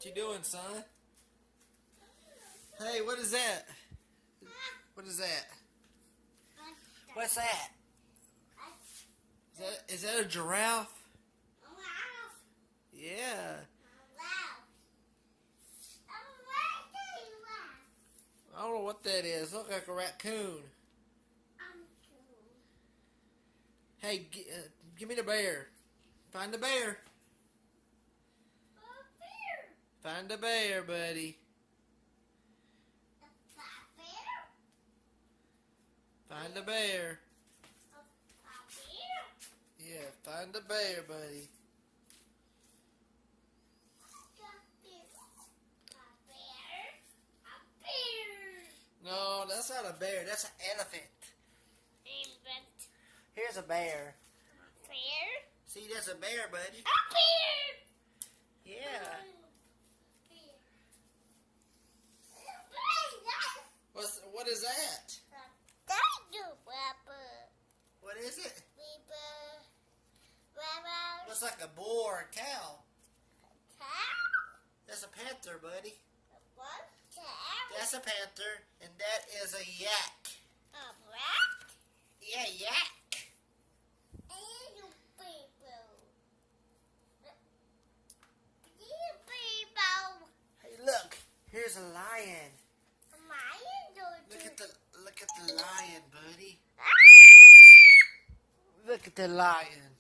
you doing, son? Hey, what is that? What is that? What's that? Is that a giraffe? Yeah. I don't know what that is. Look like a raccoon. Hey, give me the bear. Find the bear. Find the bear, buddy. Find the bear. Yeah, find the bear, buddy. No, that's not a bear. That's an elephant. Here's a bear. See, that's a bear, buddy. Yeah. What is that? What is it? Looks like a bull or a cow. That's a panther, buddy. That's a panther, and that is a yak. Yeah, yak. Hey, look. Here's a lion. Look at the lion, buddy. Look at the lion.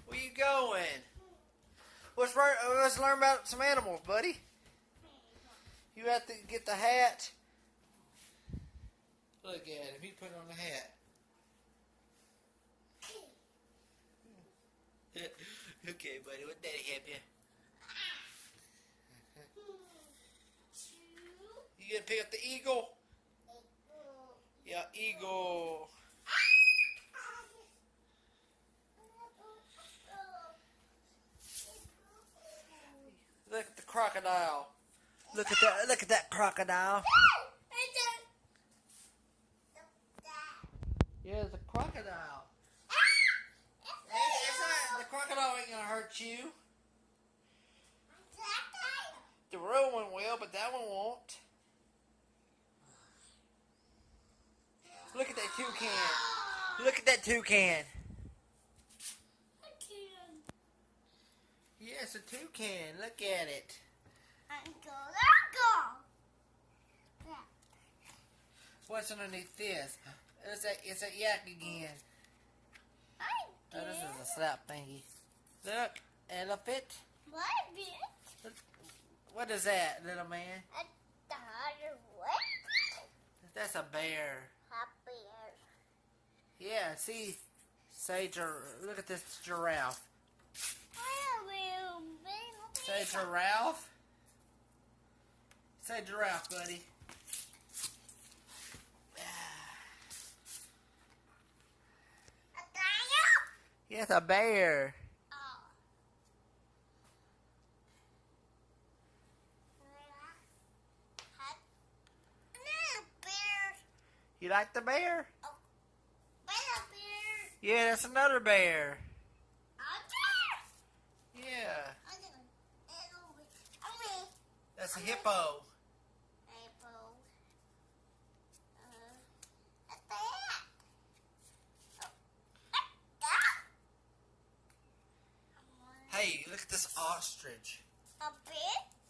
Where you going? Let's learn about some animals, buddy. You have to get the hat. Look at him. He put on the hat. Okay, buddy. What daddy help you? You gonna pick up the eagle? Yeah, eagle. Look at the crocodile. Look at that crocodile. Yeah, it's a crocodile. Hey, the crocodile ain't gonna hurt you. The real one will, but that one won't. Look at that toucan. Look at that toucan. Yeah, it's a toucan. Look at it. What's underneath this? It's a yak again. Oh, this is a slap thingy. Look, elephant. What is that, little man? That's a bear. Yeah, see, look at this giraffe. Say giraffe. Say giraffe, buddy. Yeah, it's a bear. You like the bear? Yeah, that's another bear. Yeah. That's a hippo. Hey, look at this ostrich.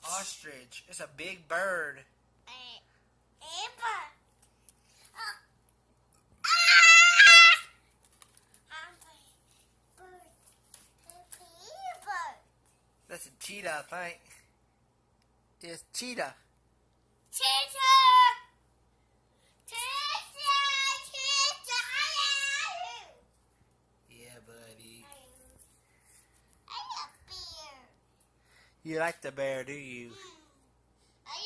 Ostrich. It's a big bird. That's a cheetah, I think. It's cheetah. Yeah, buddy. You like the bear, do you?